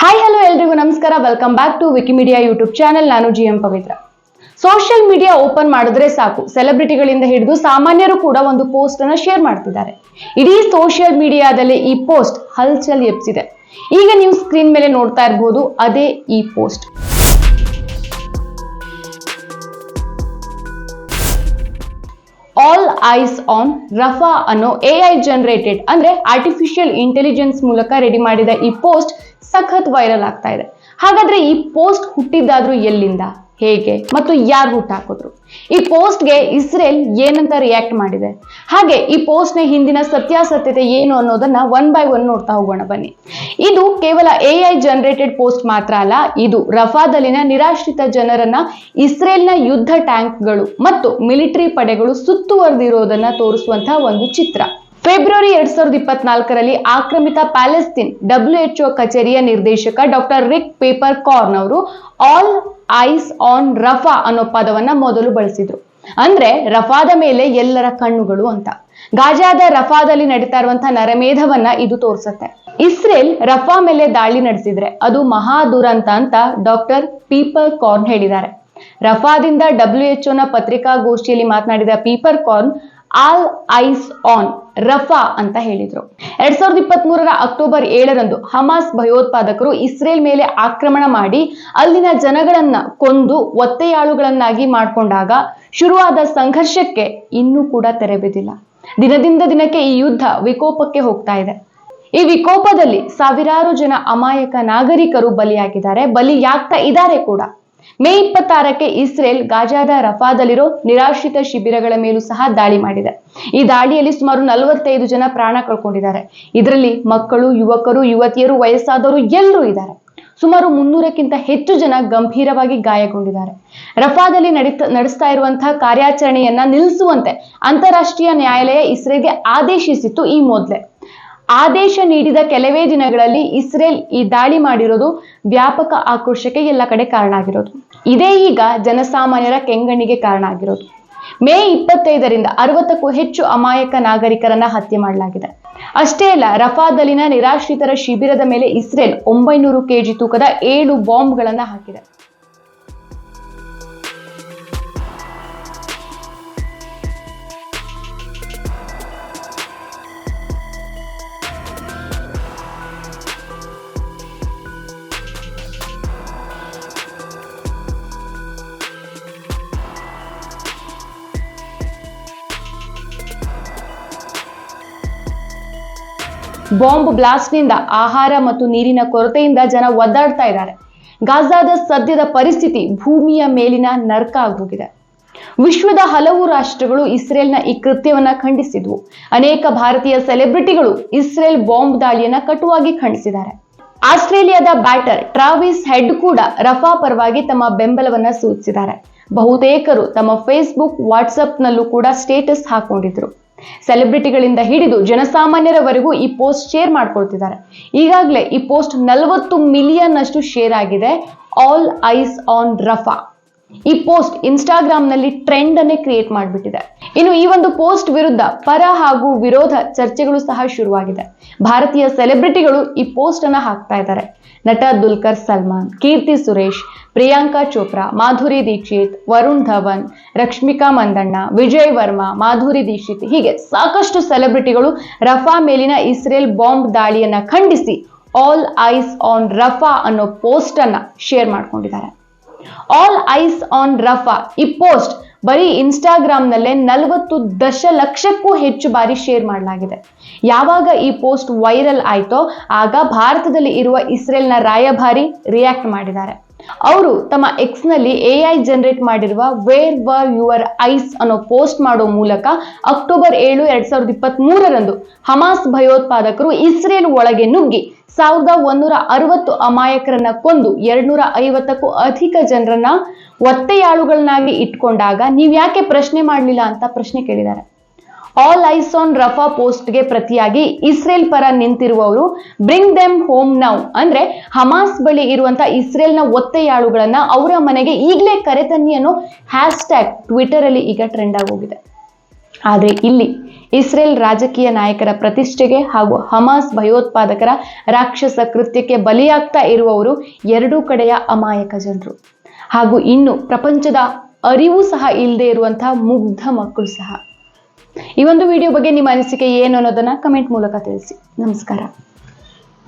Hi hello ಎಲ್ರಿಗೂ ನಮಸ್ಕಾರ. Welcome back to Wikimedia YouTube channel. ನಾನು GM Pavithra. Social media open ಮಾಡಿದ್ರೆ ಸಾಕು, ಸೆಲೆಬ್ರಿಟಿಗಳಿಂದ ಹಿಡಿದು ಸಾಮಾನ್ಯರು ಕೂಡ ಒಂದು ಪೋಸ್ಟ್ ಅನ್ನು ಶೇರ್ ಮಾಡ್ತಿದ್ದಾರೆ. ಇಡೀ ಸೋಷಿಯಲ್ ಮೀಡಿಯಾದಲ್ಲಿ ಈ ಪೋಸ್ಟ್ ಹಲ್ಚಲ್ ಎಬ್ಸಿದೆ. ಈಗ ನೀವು ಸ್ಕ್ರೀನ್ ಮೇಲೆ ನೋಡ್ತಾ ಇರಬಹುದು, ಅದೇ ಈ post. All ice on Rafah ಅನ್ನೋ AI ಜನರೇಟೆಡ್ ಅಂದ್ರೆ ಆರ್ಟಿಫಿಷಿಯಲ್ ಇಂಟೆಲಿಜೆನ್ಸ್ ಮೂಲಕ ರೆಡಿ ಮಾಡಿದ ಈ ಪೋಸ್ಟ್ ಸಖತ್ ವೈರಲ್ ಆಗ್ತಾ ಇದೆ. ಹಾಗಾದ್ರೆ ಈ ಪೋಸ್ಟ್ ಹುಟ್ಟಿದ್ದಾದ್ರೂ ಎಲ್ಲಿಂದ, ಹೇಗೆ ಮತ್ತು ಯಾರು ಹುಟ್ಟಾಕಿದ್ರು? ಈ ಪೋಸ್ಟ್ಗೆ ಇಸ್ರೇಲ್ ಏನಂತ ರಿಯಾಕ್ಟ್ ಮಾಡಿದೆ, ಹಾಗೆ ಈ ಪೋಸ್ಟ್ ನ ಹಿಂದಿನ ಸತ್ಯಾಸತ್ಯತೆ ಏನು ಅನ್ನೋದನ್ನ ಒನ್ ಬೈ ಒನ್ ನೋಡ್ತಾ ಹೋಗೋಣ ಬನ್ನಿ. ಇದು ಕೇವಲ AI ಜನರೇಟೆಡ್ ಪೋಸ್ಟ್ ಮಾತ್ರ ಅಲ್ಲ, ಇದು ರಫಾದಲ್ಲಿನ ನಿರಾಶ್ರಿತ ಜನರನ್ನ ಇಸ್ರೇಲ್ನ ಯುದ್ಧ ಟ್ಯಾಂಕ್ಗಳು ಮತ್ತು ಮಿಲಿಟರಿ ಪಡೆಗಳು ಸುತ್ತುವರೆದಿರೋದನ್ನ ತೋರಿಸುವಂತಹ ಒಂದು ಚಿತ್ರ. ಫೆಬ್ರವರಿ 2024ರಲ್ಲಿ ಆಕ್ರಮಿತ ಪ್ಯಾಲೆಸ್ತೀನ್ WHO ಕಚೇರಿಯ ನಿರ್ದೇಶಕ ಡಾಕ್ಟರ್ ರಿಕ್ ಪೇಪರ್ ಕಾರ್ನ್ ಅವರು ಆಲ್ ಐಸ್ ಆನ್ ರಫಾ ಅನ್ನೋ ಪದವನ್ನ ಮೊದಲು ಬಳಸಿದ್ರು. ಅಂದ್ರೆ ರಫಾದ ಮೇಲೆ ಎಲ್ಲರ ಕಣ್ಣುಗಳು ಅಂತ. ಗಾಜಾದ ರಫಾದಲ್ಲಿ ನಡೀತಾ ಇರುವಂತಹ ನರಮೇಧವನ್ನ ಇದು ತೋರಿಸುತ್ತೆ. ಇಸ್ರೇಲ್ ರಫಾ ಮೇಲೆ ದಾಳಿ ನಡೆಸಿದ್ರೆ ಅದು ಮಹಾ ದುರಂತ ಅಂತ ಡಾಕ್ಟರ್ ಪೀಪರ್ ಕಾರ್ನ್ ಹೇಳಿದ್ದಾರೆ. ರಫಾದಿಂದ WHO ನ ಪತ್ರಿಕಾಗೋಷ್ಠಿಯಲ್ಲಿ ಮಾತನಾಡಿದ ಪೀಪರ್ corn all ice on Rafah ಅಂತ ಹೇಳಿದ್ರು. 2023ರ ಅಕ್ಟೋಬರ್ 7ರಂದು ಹಮಾಸ್ ಭಯೋತ್ಪಾದಕರು ಇಸ್ರೇಲ್ ಮೇಲೆ ಆಕ್ರಮಣ ಮಾಡಿ ಅಲ್ಲಿನ ಜನಗಳನ್ನ ಕೊಂದು ಒತ್ತೆಯಾಳುಗಳನ್ನಾಗಿ ಮಾಡಿಕೊಂಡಾಗ ಶುರುವಾದ ಸಂಘರ್ಷಕ್ಕೆ ಇನ್ನೂ ಕೂಡ ತೆರೆ ಬಿದ್ದಿಲ್ಲ. ದಿನದಿಂದ ದಿನಕ್ಕೆ ಈ ಯುದ್ಧ ವಿಕೋಪಕ್ಕೆ ಹೋಗ್ತಾ ಇದೆ. ಈ ವಿಕೋಪದಲ್ಲಿ ಸಾವಿರಾರು ಜನ ಅಮಾಯಕ ನಾಗರಿಕರು ಬಲಿಯಾಗ್ತಾ ಇದ್ದಾರೆ ಕೂಡ. ಮೇ 26ಕ್ಕೆ ಇಸ್ರೇಲ್ ಗಾಜಾದ ರಫಾದಲ್ಲಿರೋ ನಿರಾಶ್ರಿತ ಶಿಬಿರಗಳ ಮೇಲೂ ಸಹ ದಾಳಿ ಮಾಡಿದೆ. ಈ ದಾಳಿಯಲ್ಲಿ ಸುಮಾರು 45 ಜನ ಪ್ರಾಣ ಕಳ್ಕೊಂಡಿದ್ದಾರೆ. ಇದರಲ್ಲಿ ಮಕ್ಕಳು, ಯುವಕರು, ಯುವತಿಯರು, ವಯಸ್ಸಾದವರು ಎಲ್ಲರೂ ಇದ್ದಾರೆ. ಸುಮಾರು 300ಕ್ಕಿಂತ ಹೆಚ್ಚು ಜನ ಗಂಭೀರವಾಗಿ ಗಾಯಗೊಂಡಿದ್ದಾರೆ. ರಫಾದಲ್ಲಿ ನಡೆಸ್ತಾ ಇರುವಂತಹ ಕಾರ್ಯಾಚರಣೆಯನ್ನ ನಿಲ್ಲಿಸುವಂತೆ ಅಂತಾರಾಷ್ಟ್ರೀಯ ನ್ಯಾಯಾಲಯ ಇಸ್ರೇಲ್ಗೆ ಆದೇಶಿಸಿತ್ತು ಈ ಮೊದಲೇ. ಆದೇಶ ನೀಡಿದ ಕೆಲವೇ ದಿನಗಳಲ್ಲಿ ಇಸ್ರೇಲ್ ಈ ದಾಳಿ ಮಾಡಿರೋದು ವ್ಯಾಪಕ ಆಕ್ರೋಶಕ್ಕೆ ಎಲ್ಲ ಕಡೆ ಕಾರಣ ಆಗಿರೋದು. ಇದೇ ಈಗ ಜನಸಾಮಾನ್ಯರ ಕೆಂಗಣ್ಣಿಗೆ ಕಾರಣ ಆಗಿರೋದು. ಮೇ 25ರಿಂದ 60ಕ್ಕೂ ಹೆಚ್ಚು ಅಮಾಯಕ ನಾಗರಿಕರನ್ನ ಹತ್ಯೆ ಮಾಡಲಾಗಿದೆ. ಅಷ್ಟೇ ಅಲ್ಲ, ರಫಾದಲ್ಲಿನ ನಿರಾಶ್ರಿತರ ಶಿಬಿರದ ಮೇಲೆ ಇಸ್ರೇಲ್ 900 kg ತೂಕದ 7 ಬಾಂಬ್ಗಳನ್ನ ಹಾಕಿದೆ. ಬಾಂಬ್ ಬ್ಲಾಸ್ಟ್ ನಿಂದ ಆಹಾರ ಮತ್ತು ನೀರಿನ ಕೊರತೆಯಿಂದ ಜನ ಒದ್ದಾಡ್ತಾ ಇದ್ದಾರೆ. ಗಾಜಾದ ಸದ್ಯದ ಪರಿಸ್ಥಿತಿ ಭೂಮಿಯ ಮೇಲಿನ ನರಕ ಆಗೋಗಿದೆ. ವಿಶ್ವದ ಹಲವು ರಾಷ್ಟ್ರಗಳು ಇಸ್ರೇಲ್ನ ಈ ಕೃತ್ಯವನ್ನ ಖಂಡಿಸಿದ್ವು. ಅನೇಕ ಭಾರತೀಯ ಸೆಲೆಬ್ರಿಟಿಗಳು ಇಸ್ರೇಲ್ ಬಾಂಬ್ ದಾಳಿಯನ್ನ ಕಟುವಾಗಿ ಖಂಡಿಸಿದ್ದಾರೆ. ಆಸ್ಟ್ರೇಲಿಯಾದ ಬ್ಯಾಟರ್ ಟ್ರಾವಿಸ್ ಹೆಡ್ ಕೂಡ ರಫಾ ಪರವಾಗಿ ತಮ್ಮ ಬೆಂಬಲವನ್ನ ಸೂಚಿಸಿದ್ದಾರೆ. ಬಹುತೇಕರು ತಮ್ಮ ಫೇಸ್ಬುಕ್, ವಾಟ್ಸಪ್ ನಲ್ಲೂ ಕೂಡ ಸ್ಟೇಟಸ್ ಹಾಕೊಂಡಿದ್ರು. ಸೆಲೆಬ್ರಿಟಿಗಳಿಂದ ಹಿಡಿದು ಜನಸಾಮಾನ್ಯರವರೆಗೂ ಈ ಪೋಸ್ಟ್ ಶೇರ್ ಮಾಡ್ಕೊಳ್ತಿದ್ದಾರೆ. ಈಗಾಗಲೇ ಈ ಪೋಸ್ಟ್ 40 ಮಿಲಿಯನ್ ಅಷ್ಟು ಶೇರ್ ಆಗಿದೆ. ಆಲ್ ಐಸ್ ಆನ್ ರಫಾ ಈ ಪೋಸ್ಟ್ ಇನ್ಸ್ಟಾಗ್ರಾಮ್ ನಲ್ಲಿ ಟ್ರೆಂಡ್ ಅನ್ನೇ ಕ್ರಿಯೇಟ್ ಮಾಡಿಬಿಟ್ಟಿದೆ. ಇನ್ನು ಈ ಒಂದು ಪೋಸ್ಟ್ ವಿರುದ್ಧ ಪರ ಹಾಗೂ ವಿರೋಧ ಚರ್ಚೆಗಳು ಸಹ ಶುರುವಾಗಿದೆ. ಭಾರತೀಯ ಸೆಲೆಬ್ರಿಟಿಗಳು ಈ ಪೋಸ್ಟ್ ಅನ್ನ ಹಾಕ್ತಾ ಇದ್ದಾರೆ. ನಟ ದುಲ್ಕರ್ ಸಲ್ಮಾನ್, ಕೀರ್ತಿ ಸುರೇಶ್, ಪ್ರಿಯಾಂಕಾ ಚೋಪ್ರಾ, ಮಾಧುರಿ ದೀಕ್ಷಿತ್, ವರುಣ್ ಧವನ್, ರಶ್ಮಿಕಾ ಮಂದಣ್ಣ, ವಿಜಯ್ ವರ್ಮಾ, ಮಾಧುರಿ ದೀಕ್ಷಿತ್ ಹೀಗೆ ಸಾಕಷ್ಟು ಸೆಲೆಬ್ರಿಟಿಗಳು ರಫಾ ಮೇಲಿನ ಇಸ್ರೇಲ್ ಬಾಂಬ್ ದಾಳಿಯನ್ನ ಖಂಡಿಸಿ ಆಲ್ ಐಸ್ ಆನ್ ರಫಾ ಅನ್ನೋ ಪೋಸ್ಟ್ ಅನ್ನ ಶೇರ್ ಮಾಡ್ಕೊಂಡಿದ್ದಾರೆ. ಆಲ್ ಐಸ್ ಆನ್ ರಫಾ ಈ ಪೋಸ್ಟ್ ಬರೀ ಇನ್ಸ್ಟಾಗ್ರಾಮ್ ನಲ್ಲೇ 40 ದಶಲಕ್ಷಕ್ಕೂ ಹೆಚ್ಚು ಬಾರಿ ಶೇರ್ ಮಾಡಲಾಗಿದೆ. ಯಾವಾಗ ಈ ಪೋಸ್ಟ್ ವೈರಲ್ ಆಯ್ತೋ ಆಗ ಭಾರತದಲ್ಲಿ ಇರುವ ಇಸ್ರೇಲ್ನ ರಾಯಭಾರಿ ರಿಯಾಕ್ಟ್ ಮಾಡಿದ್ದಾರೆ. ಅವರು ತಮ್ಮ ಎಕ್ಸ್ ನಲ್ಲಿ AI ಜನರೇಟ್ ಮಾಡಿರುವ ವೇರ್ ವರ್ ಯುವರ್ ಐಸ್ ಅನ್ನೋ ಪೋಸ್ಟ್ ಮಾಡೋ ಮೂಲಕ ಅಕ್ಟೋಬರ್ 7, 2023ರಂದು ಹಮಾಸ್ ಭಯೋತ್ಪಾದಕರು ಇಸ್ರೇಲ್ ಒಳಗೆ ನುಗ್ಗಿ 1160 ಅಮಾಯಕರನ್ನ ಕೊಂದು 250ಕ್ಕೂ ಅಧಿಕ ಜನರನ್ನ ಒತ್ತೆಯಾಳುಗಳನ್ನಾಗಿ ಇಟ್ಕೊಂಡಾಗ ನೀವ್ ಯಾಕೆ ಪ್ರಶ್ನೆ ಮಾಡಲಿಲ್ಲ ಅಂತ ಪ್ರಶ್ನೆ ಕೇಳಿದ್ದಾರೆ. ಆಲ್ ಐಸ್ ಆನ್ ರಫಾ ಪೋಸ್ಟ್ಗೆ ಪ್ರತಿಯಾಗಿ ಇಸ್ರೇಲ್ ಪರ ನಿಂತಿರುವವರು ಬ್ರಿಂಗ್ ದೆಮ್ ಹೋಮ್ ನೌ ಅಂದ್ರೆ ಹಮಾಸ್ ಬಳಿ ಇರುವಂತ ಇಸ್ರೇಲ್ನ ಒತ್ತೆಯಾಳುಗಳನ್ನ ಅವರ ಮನೆಗೆ ಈಗಲೇ ಕರೆತನ್ನಿ ಅನ್ನೋ ಹ್ಯಾಶ್ ಟ್ಯಾಗ್ ಟ್ವಿಟರ್ ಅಲ್ಲಿ ಈಗ ಟ್ರೆಂಡ್ ಆಗೋಗಿದೆ. ಆದರೆ ಇಲ್ಲಿ ಇಸ್ರೇಲ್ ರಾಜಕೀಯ ನಾಯಕರ ಪ್ರತಿಷ್ಠೆಗೆ ಹಾಗೂ ಹಮಾಸ್ ಭಯೋತ್ಪಾದಕರ ರಾಕ್ಷಸ ಕೃತ್ಯಕ್ಕೆ ಬಲಿಯಾಗ್ತಾ ಇರುವವರು ಎರಡೂ ಕಡೆಯ ಅಮಾಯಕ ಜನರು, ಹಾಗೂ ಇನ್ನು ಪ್ರಪಂಚದ ಅರಿವು ಸಹ ಇಲ್ಲದೆ ಇರುವಂತಹ ಮುಗ್ಧ ಮಕ್ಕಳು ಸಹ. ಈ ಒಂದು ವಿಡಿಯೋ ಬಗ್ಗೆ ನಿಮ್ಮ ಅನಿಸಿಕೆ ಏನು ಅನ್ನೋದನ್ನ ಕಮೆಂಟ್ ಮೂಲಕ ತಿಳಿಸಿ. ನಮಸ್ಕಾರ.